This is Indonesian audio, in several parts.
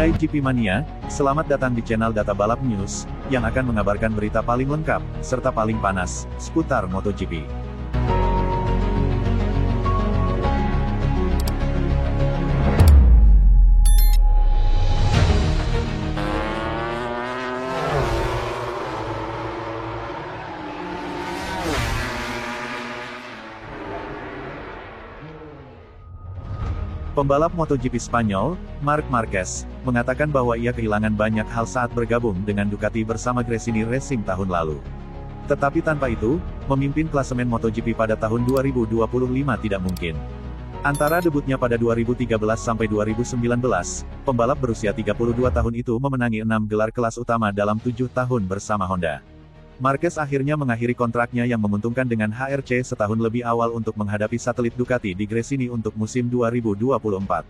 Hai GP Mania, selamat datang di channel Data Balap News, yang akan mengabarkan berita paling lengkap, serta paling panas, seputar MotoGP. Pembalap MotoGP Spanyol, Marc Marquez, mengatakan bahwa ia kehilangan banyak hal saat bergabung dengan Ducati bersama Gresini Racing tahun lalu. Tetapi tanpa itu, memimpin klasemen MotoGP pada tahun 2025 tidak mungkin. Antara debutnya pada 2013 sampai 2019, pembalap berusia 32 tahun itu memenangi 6 gelar kelas utama dalam 7 tahun bersama Honda. Marquez akhirnya mengakhiri kontraknya yang menguntungkan dengan HRC setahun lebih awal untuk menghadapi satelit Ducati di Gresini untuk musim 2024.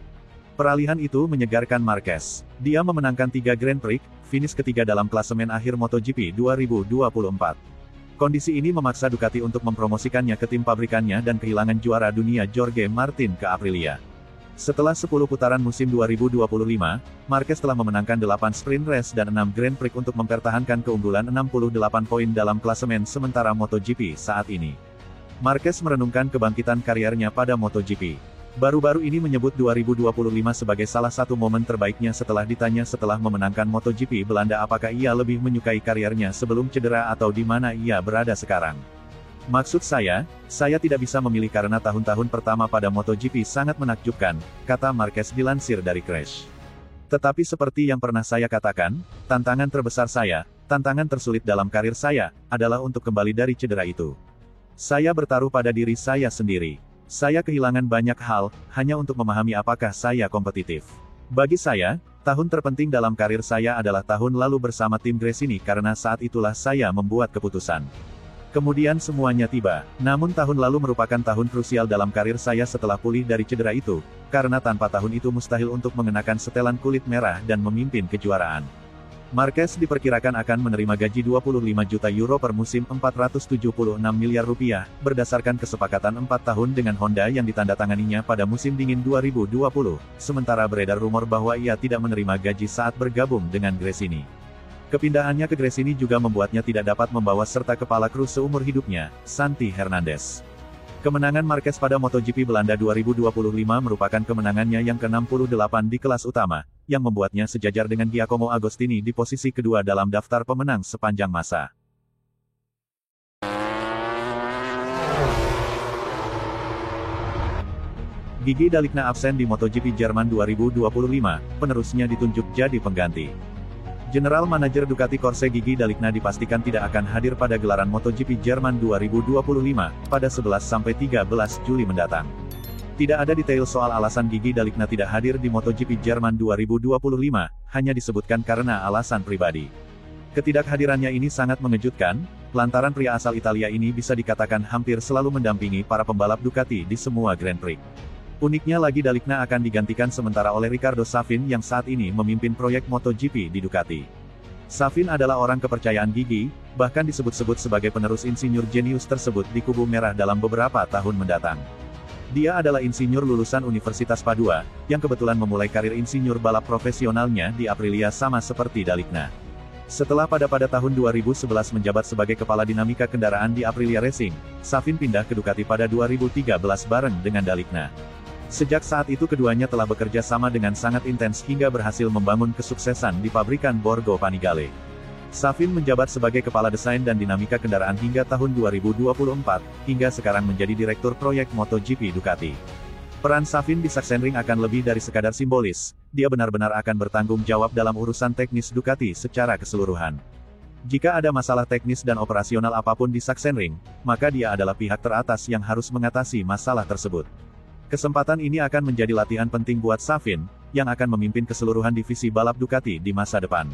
Peralihan itu menyegarkan Marquez. Dia memenangkan 3 Grand Prix, finish ketiga dalam klasemen akhir MotoGP 2024. Kondisi ini memaksa Ducati untuk mempromosikannya ke tim pabrikannya dan kehilangan juara dunia Jorge Martin ke Aprilia. Setelah 10 putaran musim 2025, Marquez telah memenangkan 8 sprint race dan 6 Grand Prix untuk mempertahankan keunggulan 68 poin dalam klasemen sementara MotoGP saat ini. Marquez merenungkan kebangkitan karirnya pada MotoGP. Baru-baru ini menyebut 2025 sebagai salah satu momen terbaiknya setelah ditanya setelah memenangkan MotoGP Belanda apakah ia lebih menyukai karirnya sebelum cedera atau di mana ia berada sekarang. Maksud saya tidak bisa memilih karena tahun-tahun pertama pada MotoGP sangat menakjubkan, kata Marquez dilansir dari Crash. Tetapi seperti yang pernah saya katakan, tantangan terbesar saya, tantangan tersulit dalam karir saya, adalah untuk kembali dari cedera itu. Saya bertaruh pada diri saya sendiri. Saya kehilangan banyak hal, hanya untuk memahami apakah saya kompetitif. Bagi saya, tahun terpenting dalam karir saya adalah tahun lalu bersama tim Gresini karena saat itulah saya membuat keputusan. Kemudian semuanya tiba. Namun tahun lalu merupakan tahun krusial dalam karir saya setelah pulih dari cedera itu, karena tanpa tahun itu mustahil untuk mengenakan setelan kulit merah dan memimpin kejuaraan. Marquez diperkirakan akan menerima gaji 25 juta euro per musim 476 miliar rupiah, berdasarkan kesepakatan 4 tahun dengan Honda yang ditandatanganinya pada musim dingin 2020, sementara beredar rumor bahwa ia tidak menerima gaji saat bergabung dengan Gresini. Kepindahannya ke Gresini juga membuatnya tidak dapat membawa serta kepala kru seumur hidupnya, Santi Hernandez. Kemenangan Marquez pada MotoGP Belanda 2025 merupakan kemenangannya yang ke-68 di kelas utama, yang membuatnya sejajar dengan Giacomo Agostini di posisi kedua dalam daftar pemenang sepanjang masa. Gigi Dalikna absen di MotoGP Jerman 2025, penerusnya ditunjuk jadi pengganti. General Manager Ducati Corse Gigi Dalikna dipastikan tidak akan hadir pada gelaran MotoGP Jerman 2025, pada 11-13 Juli mendatang. Tidak ada detail soal alasan Gigi Dalikna tidak hadir di MotoGP Jerman 2025, hanya disebutkan karena alasan pribadi. Ketidakhadirannya ini sangat mengejutkan, lantaran pria asal Italia ini bisa dikatakan hampir selalu mendampingi para pembalap Ducati di semua Grand Prix. Uniknya lagi Dalikna akan digantikan sementara oleh Ricardo Safin yang saat ini memimpin proyek MotoGP di Ducati. Safin adalah orang kepercayaan Gigi, bahkan disebut-sebut sebagai penerus insinyur jenius tersebut di kubu merah dalam beberapa tahun mendatang. Dia adalah insinyur lulusan Universitas Padua, yang kebetulan memulai karir insinyur balap profesionalnya di Aprilia sama seperti Dalikna. Setelah pada tahun 2011 menjabat sebagai kepala dinamika kendaraan di Aprilia Racing, Safin pindah ke Ducati pada 2013 bareng dengan Dalikna. Sejak saat itu keduanya telah bekerja sama dengan sangat intens hingga berhasil membangun kesuksesan di pabrikan Borgo Panigale. Safin menjabat sebagai kepala desain dan dinamika kendaraan hingga tahun 2024, hingga sekarang menjadi direktur proyek MotoGP Ducati. Peran Safin di Sachsenring akan lebih dari sekadar simbolis, dia benar-benar akan bertanggung jawab dalam urusan teknis Ducati secara keseluruhan. Jika ada masalah teknis dan operasional apapun di Sachsenring, maka dia adalah pihak teratas yang harus mengatasi masalah tersebut. Kesempatan ini akan menjadi latihan penting buat Safin, yang akan memimpin keseluruhan divisi balap Ducati di masa depan.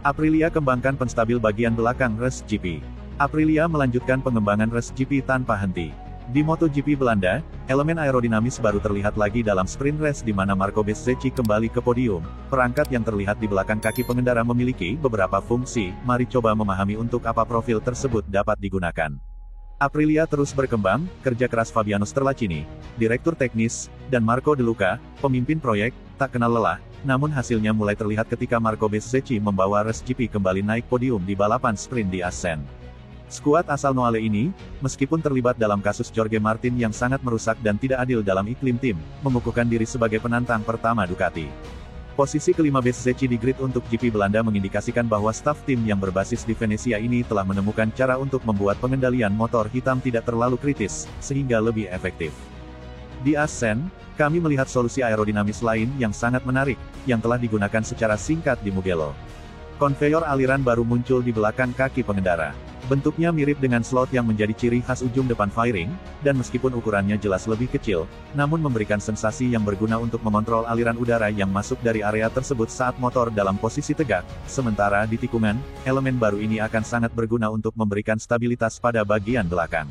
Aprilia kembangkan penstabil bagian belakang Race GP. Aprilia melanjutkan pengembangan Race GP tanpa henti. Di MotoGP Belanda, elemen aerodinamis baru terlihat lagi dalam sprint race di mana Marco Bezzecchi kembali ke podium. Perangkat yang terlihat di belakang kaki pengendara memiliki beberapa fungsi, mari coba memahami untuk apa profil tersebut dapat digunakan. Aprilia terus berkembang, kerja keras Fabiano Sterlacini, direktur teknis, dan Marco De Luca, pemimpin proyek, tak kenal lelah, namun hasilnya mulai terlihat ketika Marco Bezzecchi membawa ResGP kembali naik podium di balapan sprint di Assen. Skuad asal Noale ini, meskipun terlibat dalam kasus Jorge Martin yang sangat merusak dan tidak adil dalam iklim tim, mengukuhkan diri sebagai penantang pertama Ducati. Posisi kelima Bezzecchi di grid untuk GP Belanda mengindikasikan bahwa staf tim yang berbasis di Venesia ini telah menemukan cara untuk membuat pengendalian motor hitam tidak terlalu kritis, sehingga lebih efektif. Di Assen, kami melihat solusi aerodinamis lain yang sangat menarik, yang telah digunakan secara singkat di Mugello. Konveyor aliran baru muncul di belakang kaki pengendara. Bentuknya mirip dengan slot yang menjadi ciri khas ujung depan fairing, dan meskipun ukurannya jelas lebih kecil, namun memberikan sensasi yang berguna untuk mengontrol aliran udara yang masuk dari area tersebut saat motor dalam posisi tegak, sementara di tikungan, elemen baru ini akan sangat berguna untuk memberikan stabilitas pada bagian belakang.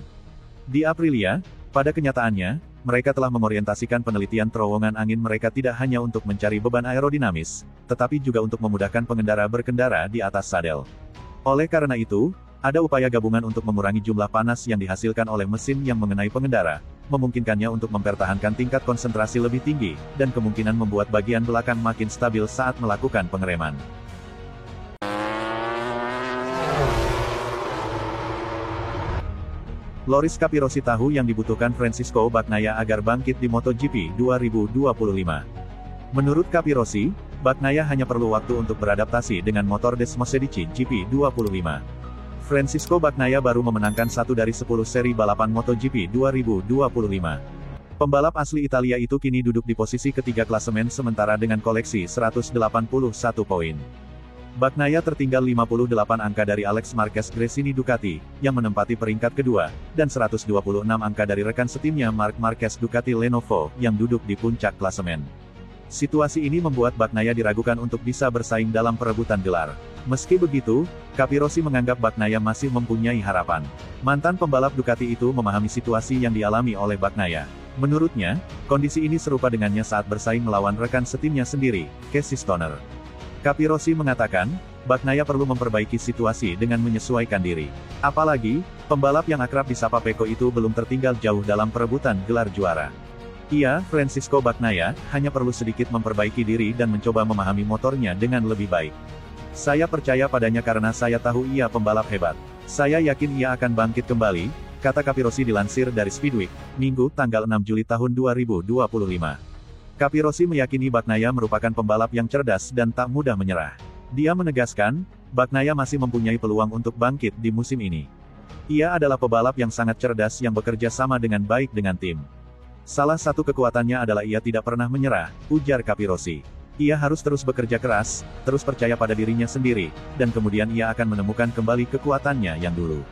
Di Aprilia, pada kenyataannya, mereka telah mengorientasikan penelitian terowongan angin mereka tidak hanya untuk mencari beban aerodinamis, tetapi juga untuk memudahkan pengendara berkendara di atas sadel. Oleh karena itu, ada upaya gabungan untuk mengurangi jumlah panas yang dihasilkan oleh mesin yang mengenai pengendara, memungkinkannya untuk mempertahankan tingkat konsentrasi lebih tinggi, dan kemungkinan membuat bagian belakang makin stabil saat melakukan pengereman. Loris Capirossi tahu yang dibutuhkan Francisco Bagnaia agar bangkit di MotoGP 2025. Menurut Capirossi, Bagnaia hanya perlu waktu untuk beradaptasi dengan motor Desmosedici GP25. Francisco Bagnaia baru memenangkan 1 dari 10 seri balapan MotoGP 2025. Pembalap asli Italia itu kini duduk di posisi ketiga klasemen sementara dengan koleksi 181 poin. Bagnaia tertinggal 58 angka dari Alex Marquez Gresini Ducati, yang menempati peringkat kedua, dan 126 angka dari rekan setimnya Marc Marquez Ducati Lenovo, yang duduk di puncak klasemen. Situasi ini membuat Bagnaia diragukan untuk bisa bersaing dalam perebutan gelar. Meski begitu, Capirossi menganggap Bagnaia masih mempunyai harapan. Mantan pembalap Ducati itu memahami situasi yang dialami oleh Bagnaia. Menurutnya, kondisi ini serupa dengannya saat bersaing melawan rekan setimnya sendiri, Casey Stoner. Capirossi mengatakan, Bagnaia perlu memperbaiki situasi dengan menyesuaikan diri. Apalagi, pembalap yang akrab disapa Pecco itu belum tertinggal jauh dalam perebutan gelar juara. Ia, Francisco Bagnaia, hanya perlu sedikit memperbaiki diri dan mencoba memahami motornya dengan lebih baik. Saya percaya padanya karena saya tahu ia pembalap hebat. Saya yakin ia akan bangkit kembali, kata Capirossi dilansir dari Speedweek, Minggu, tanggal 6 Juli tahun 2025. Capirossi meyakini Bagnaia merupakan pembalap yang cerdas dan tak mudah menyerah. Dia menegaskan, Bagnaia masih mempunyai peluang untuk bangkit di musim ini. Ia adalah pebalap yang sangat cerdas yang bekerja sama dengan baik dengan tim. Salah satu kekuatannya adalah ia tidak pernah menyerah, ujar Capirossi. Ia harus terus bekerja keras, terus percaya pada dirinya sendiri, dan kemudian ia akan menemukan kembali kekuatannya yang dulu.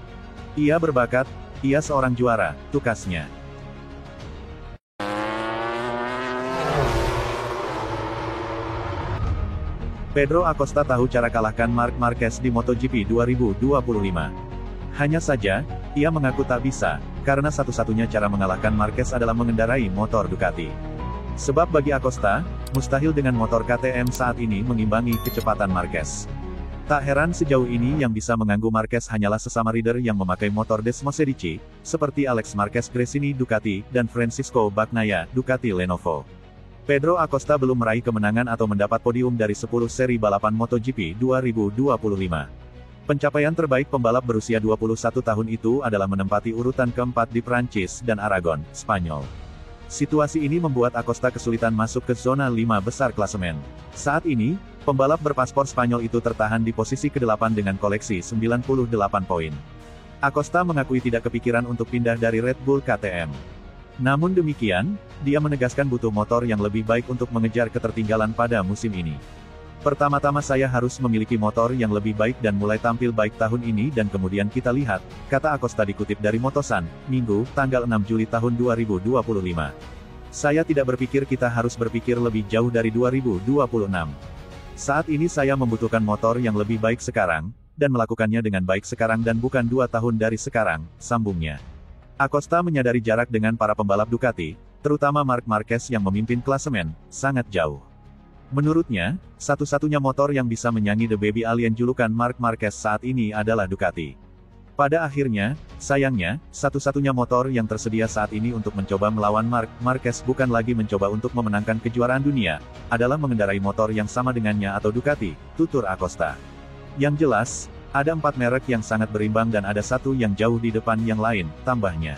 Ia berbakat, ia seorang juara, tukasnya. Pedro Acosta tahu cara kalahkan Marc Marquez di MotoGP 2025. Hanya saja, ia mengaku tak bisa, karena satu-satunya cara mengalahkan Marquez adalah mengendarai motor Ducati. Sebab bagi Acosta, mustahil dengan motor KTM saat ini mengimbangi kecepatan Marquez. Tak heran sejauh ini yang bisa mengganggu Marquez hanyalah sesama rider yang memakai motor Desmosedici, seperti Alex Marquez Gresini Ducati, dan Francisco Bagnaia Ducati Lenovo. Pedro Acosta belum meraih kemenangan atau mendapat podium dari 10 seri balapan MotoGP 2025. Pencapaian terbaik pembalap berusia 21 tahun itu adalah menempati urutan keempat di Prancis dan Aragon, Spanyol. Situasi ini membuat Acosta kesulitan masuk ke zona 5 besar klasemen. Saat ini, pembalap berpaspor Spanyol itu tertahan di posisi ke-8 dengan koleksi 98 poin. Acosta mengakui tidak kepikiran untuk pindah dari Red Bull KTM. Namun demikian, dia menegaskan butuh motor yang lebih baik untuk mengejar ketertinggalan pada musim ini. Pertama-tama saya harus memiliki motor yang lebih baik dan mulai tampil baik tahun ini dan kemudian kita lihat, kata Acosta dikutip dari Motosan, Minggu, tanggal 6 Juli tahun 2025. Saya tidak berpikir kita harus berpikir lebih jauh dari 2026. Saat ini saya membutuhkan motor yang lebih baik sekarang, dan melakukannya dengan baik sekarang dan bukan 2 tahun dari sekarang, sambungnya. Acosta menyadari jarak dengan para pembalap Ducati, terutama Marc Marquez yang memimpin klasemen, sangat jauh. Menurutnya, satu-satunya motor yang bisa menyanyi The Baby Alien julukan Marc Marquez saat ini adalah Ducati. Pada akhirnya, sayangnya, satu-satunya motor yang tersedia saat ini untuk mencoba melawan Marc Marquez bukan lagi mencoba untuk memenangkan kejuaraan dunia, adalah mengendarai motor yang sama dengannya atau Ducati, tutur Acosta. Yang jelas, ada 4 merek yang sangat berimbang dan ada satu yang jauh di depan yang lain, tambahnya.